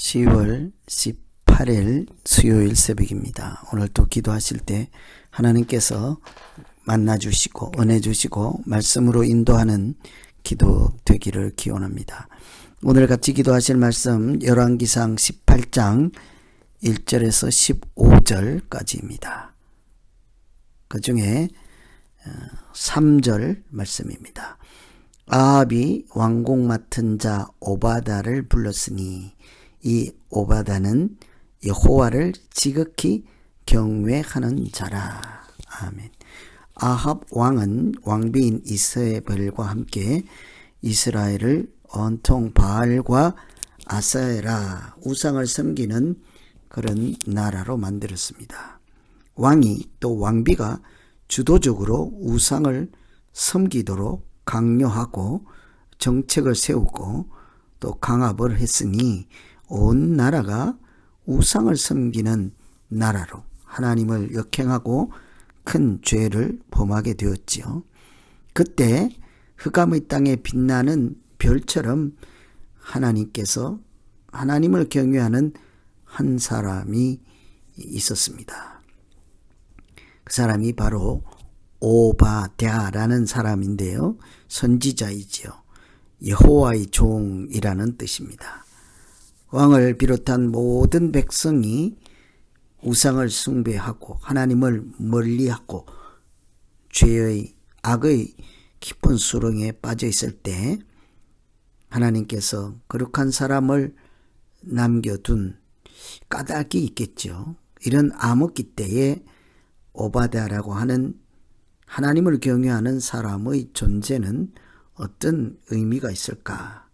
10월 18일 수요일 새벽입니다. 오늘 또 기도하실 때 하나님께서 만나주시고 은혜 주시고 말씀으로 인도하는 기도 되기를 기원합니다. 오늘 같이 기도하실 말씀 열왕기상 18장 1절에서 15절까지입니다. 그 중에 3절 말씀입니다. 아합이 왕궁 맡은 자 오바다를 불렀으니 이 오바다는 여호와를 지극히 경외하는 자라. 아멘. 아합 왕은 왕비인 이세벨과 함께 이스라엘을 온통 바알과 아세라 우상을 섬기는 그런 나라로 만들었습니다. 왕이 또 왕비가 주도적으로 우상을 섬기도록 강요하고 정책을 세우고 또 강압을 했으니 온 나라가 우상을 섬기는 나라로 하나님을 역행하고 큰 죄를 범하게 되었지요. 그때 흑암의 땅에 빛나는 별처럼 하나님께서 하나님을 경외하는 한 사람이 있었습니다. 그 사람이 바로 오바댜라는 사람인데요. 선지자이지요. 여호와의 종이라는 뜻입니다. 왕을 비롯한 모든 백성이 우상을 숭배하고 하나님을 멀리하고 죄의 악의 깊은 수렁에 빠져 있을 때 하나님께서 거룩한 사람을 남겨둔 까닭이 있겠죠. 이런 암흑기 때에 오바댜라고 하는 하나님을 경외하는 사람의 존재는 어떤 의미가 있을까?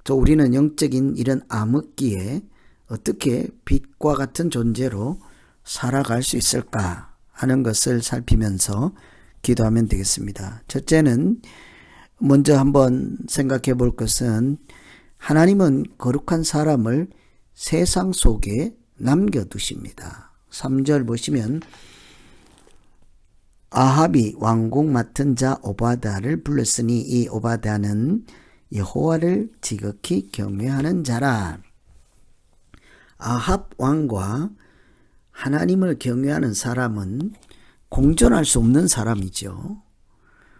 또 우리는 영적인 이런 암흑기에 어떻게 빛과 같은 존재로 살아갈 수 있을까 하는 것을 살피면서 기도하면 되겠습니다. 첫째는 먼저 한번 생각해 볼 것은 하나님은 거룩한 사람을 세상 속에 남겨두십니다. 3절 보시면 아합이 왕궁 맡은 자 오바다를 불렀으니 이 오바다는 여호와를 지극히 경외하는 자라. 아합 왕과 하나님을 경외하는 사람은 공존할 수 없는 사람이죠.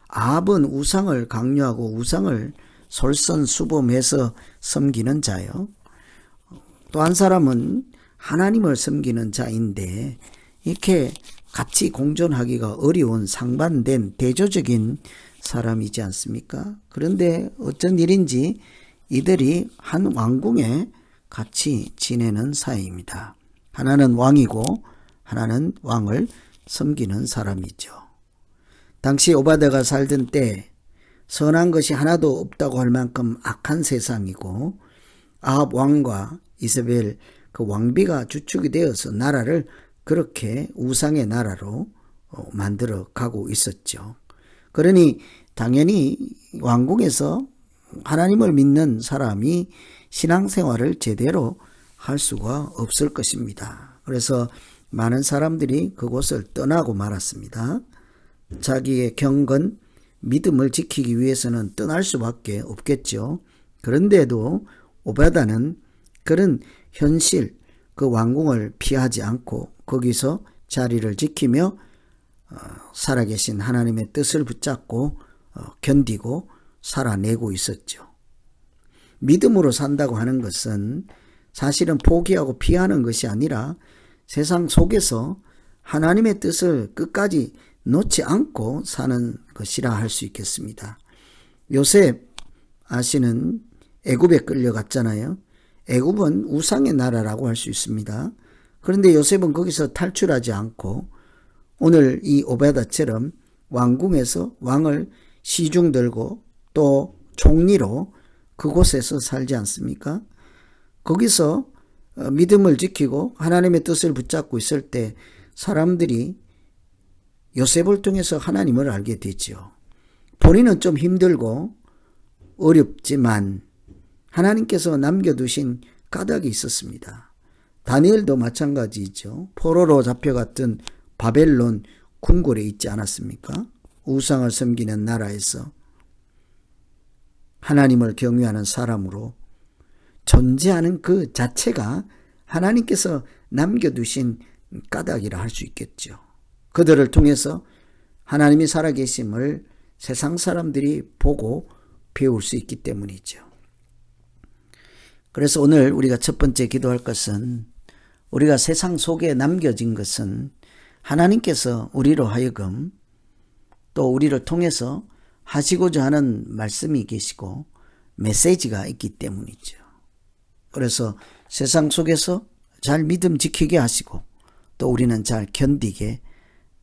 아합은 우상을 강요하고 우상을 솔선수범해서 섬기는 자요. 또 한 사람은 하나님을 섬기는 자인데 이렇게 같이 공존하기가 어려운 상반된 대조적인 사람이지 않습니까? 그런데 어쩐 일인지 이들이 한 왕궁에 같이 지내는 사이입니다. 하나는 왕이고 하나는 왕을 섬기는 사람이죠. 당시 오바댜가 살던 때 선한 것이 하나도 없다고 할 만큼 악한 세상이고 아합 왕과 이세벨 그 왕비가 주축이 되어서 나라를 그렇게 우상의 나라로 만들어 가고 있었죠. 그러니 당연히 왕궁에서 하나님을 믿는 사람이 신앙생활을 제대로 할 수가 없을 것입니다. 그래서 많은 사람들이 그곳을 떠나고 말았습니다. 자기의 경건, 믿음을 지키기 위해서는 떠날 수밖에 없겠죠. 그런데도 오바다는 그런 현실, 그 왕궁을 피하지 않고 거기서 자리를 지키며 살아계신 하나님의 뜻을 붙잡고 견디고 살아내고 있었죠. 믿음으로 산다고 하는 것은 사실은 포기하고 피하는 것이 아니라 세상 속에서 하나님의 뜻을 끝까지 놓지 않고 사는 것이라 할 수 있겠습니다. 요셉 아시는 애굽에 끌려갔잖아요. 애굽은 우상의 나라라고 할 수 있습니다. 그런데 요셉은 거기서 탈출하지 않고 오늘 이 오바다처럼 왕궁에서 왕을 시중 들고 또 총리로 그곳에서 살지 않습니까? 거기서 믿음을 지키고 하나님의 뜻을 붙잡고 있을 때 사람들이 요셉을 통해서 하나님을 알게 되죠. 본인은 좀 힘들고 어렵지만 하나님께서 남겨두신 까닭이 있었습니다. 다니엘도 마찬가지죠. 포로로 잡혀갔던 바벨론 궁궐에 있지 않았습니까? 우상을 섬기는 나라에서 하나님을 경외하는 사람으로 존재하는 그 자체가 하나님께서 남겨두신 까닭이라 할 수 있겠죠. 그들을 통해서 하나님이 살아계심을 세상 사람들이 보고 배울 수 있기 때문이죠. 그래서 오늘 우리가 첫 번째 기도할 것은, 우리가 세상 속에 남겨진 것은 하나님께서 우리로 하여금 또 우리를 통해서 하시고자 하는 말씀이 계시고 메시지가 있기 때문이죠. 그래서 세상 속에서 잘 믿음 지키게 하시고 또 우리는 잘 견디게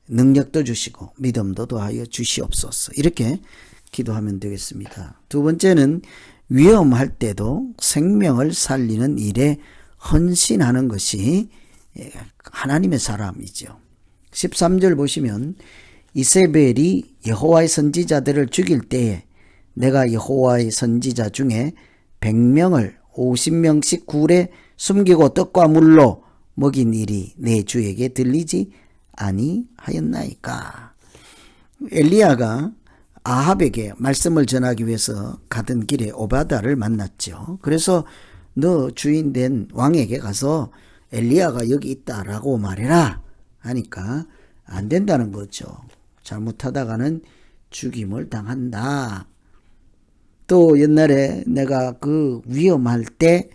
능력도 주시고 믿음도 더하여 주시옵소서. 이렇게 기도하면 되겠습니다. 두 번째는 위험할 때도 생명을 살리는 일에 헌신하는 것이 하나님의 사람이죠. 13절 보시면 이세벨이 여호와의 선지자들을 죽일 때에 내가 여호와의 선지자 중에 100명을 50명씩 굴에 숨기고 떡과 물로 먹인 일이 내 주에게 들리지 아니하였나이까. 엘리야가 아합에게 말씀을 전하기 위해서 가던 길에 오바다를 만났죠. 그래서 너 주인된 왕에게 가서 엘리야가 여기 있다라고 말해라 하니까 안 된다는 거죠. 잘못하다가는 죽임을 당한다. 또 옛날에 내가 그 위험할 때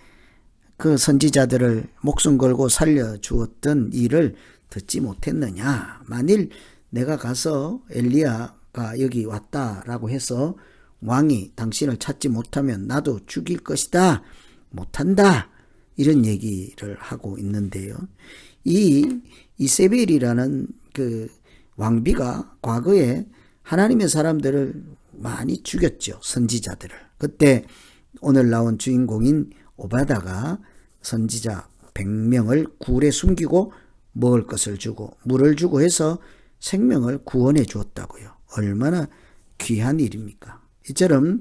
그 선지자들을 목숨 걸고 살려주었던 일을 듣지 못했느냐. 만일 내가 가서 엘리야가 여기 왔다라고 해서 왕이 당신을 찾지 못하면 나도 죽일 것이다. 못한다. 이런 얘기를 하고 있는데요. 이 이세벨이라는 그 왕비가 과거에 하나님의 사람들을 많이 죽였죠. 선지자들을. 그때 오늘 나온 주인공인 오바다가 선지자 100명을 굴에 숨기고 먹을 것을 주고 물을 주고 해서 생명을 구원해 주었다고요. 얼마나 귀한 일입니까? 이처럼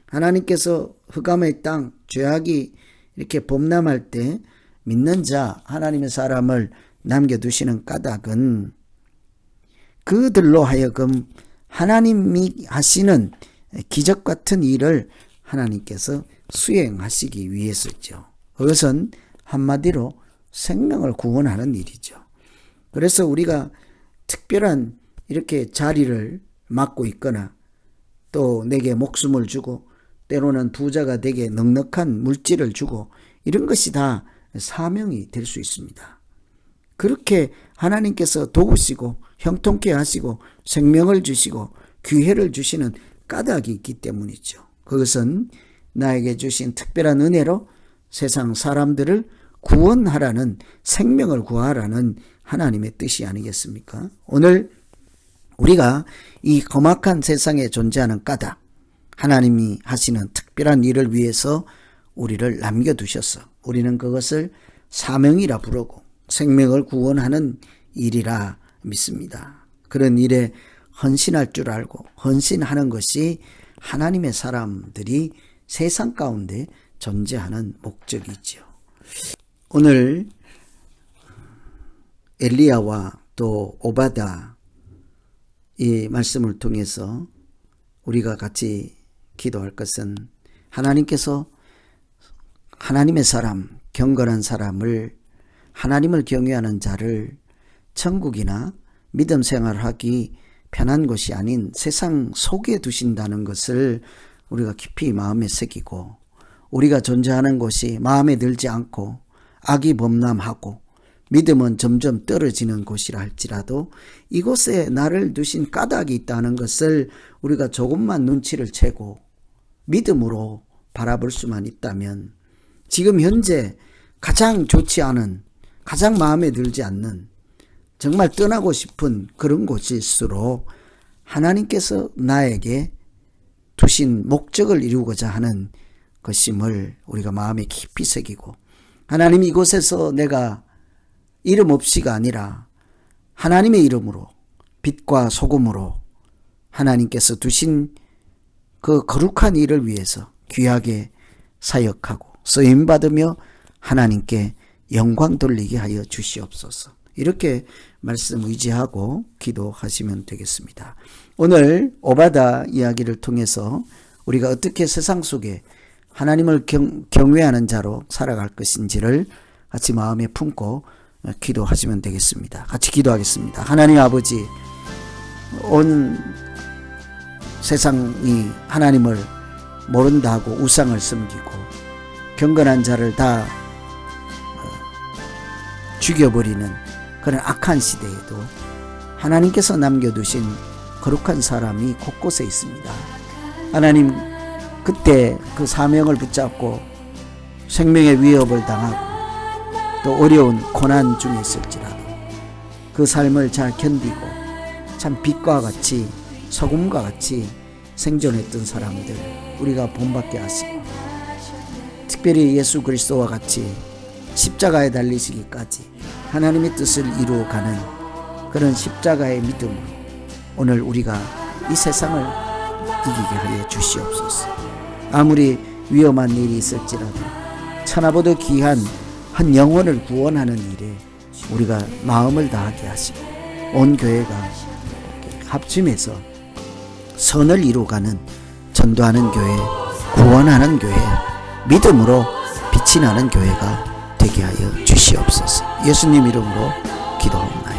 하나님께서 흑암의 땅, 죄악이 이렇게 범람할 때 믿는 자, 하나님의 사람을 남겨두시는 까닭은 그들로 하여금 하나님이 하시는 기적 같은 일을 하나님께서 수행하시기 위해서죠. 그것은 한마디로 생명을 구원하는 일이죠. 그래서 우리가 특별한 이렇게 자리를 맡고 있거나 또 내게 목숨을 주고 때로는 부자가 되게 넉넉한 물질을 주고 이런 것이 다 사명이 될 수 있습니다. 그렇게 하나님께서 도우시고 형통케 하시고 생명을 주시고 기회를 주시는 까닭이 있기 때문이죠. 그것은 나에게 주신 특별한 은혜로 세상 사람들을 구원하라는, 생명을 구하라는 하나님의 뜻이 아니겠습니까? 오늘 우리가 이 험악한 세상에 존재하는 까닭, 하나님이 하시는 특별한 일을 위해서 우리를 남겨두셔서 우리는 그것을 사명이라 부르고 생명을 구원하는 일이라 믿습니다. 그런 일에 헌신할 줄 알고 헌신하는 것이 하나님의 사람들이 세상 가운데 존재하는 목적이죠. 오늘 엘리야와 또 오바다 이 말씀을 통해서 우리가 같이 기도할 것은 하나님께서 하나님의 사람, 경건한 사람을, 하나님을 경외하는 자를 천국이나 믿음 생활하기 편한 곳이 아닌 세상 속에 두신다는 것을 우리가 깊이 마음에 새기고, 우리가 존재하는 곳이 마음에 들지 않고 악이 범람하고 믿음은 점점 떨어지는 곳이라 할지라도 이곳에 나를 두신 까닭이 있다는 것을 우리가 조금만 눈치를 채고 믿음으로 바라볼 수만 있다면 지금 현재 가장 좋지 않은, 가장 마음에 들지 않는, 정말 떠나고 싶은 그런 곳일수록 하나님께서 나에게 두신 목적을 이루고자 하는 것임을 우리가 마음에 깊이 새기고, 하나님 이곳에서 내가 이름 없이가 아니라 하나님의 이름으로 빛과 소금으로 하나님께서 두신 그 거룩한 일을 위해서 귀하게 사역하고 쓰임받으며 하나님께 영광 돌리게 하여 주시옵소서. 이렇게 말씀 의지하고 기도하시면 되겠습니다. 오늘 오바다 이야기를 통해서 우리가 어떻게 세상 속에 하나님을 경외하는 자로 살아갈 것인지를 같이 마음에 품고 기도하시면 되겠습니다. 같이 기도하겠습니다. 하나님 아버지, 온 세상이 하나님을 모른다 하고 우상을 섬기고 경건한 자를 다 죽여버리는 그런 악한 시대에도 하나님께서 남겨두신 거룩한 사람이 곳곳에 있습니다. 하나님, 그때 그 사명을 붙잡고 생명의 위협을 당하고 또 어려운 고난 중에 있을지라도 그 삶을 잘 견디고 참 빛과 같이 소금과 같이 생존했던 사람들 우리가 본받게 하시고, 특별히 예수 그리스도와 같이 십자가에 달리시기까지 하나님의 뜻을 이루어가는 그런 십자가의 믿음으로 오늘 우리가 이 세상을 이기게 하여 주시옵소서. 아무리 위험한 일이 있을지라도 천하보다 귀한 한 영혼을 구원하는 일에 우리가 마음을 다하게 하시고 온 교회가 합심해서 선을 이루어가는 전도하는 교회, 구원하는 교회, 믿음으로 빛이 나는 교회가 되게 하여 주시옵소서. 예수님 이름으로 기도합니다.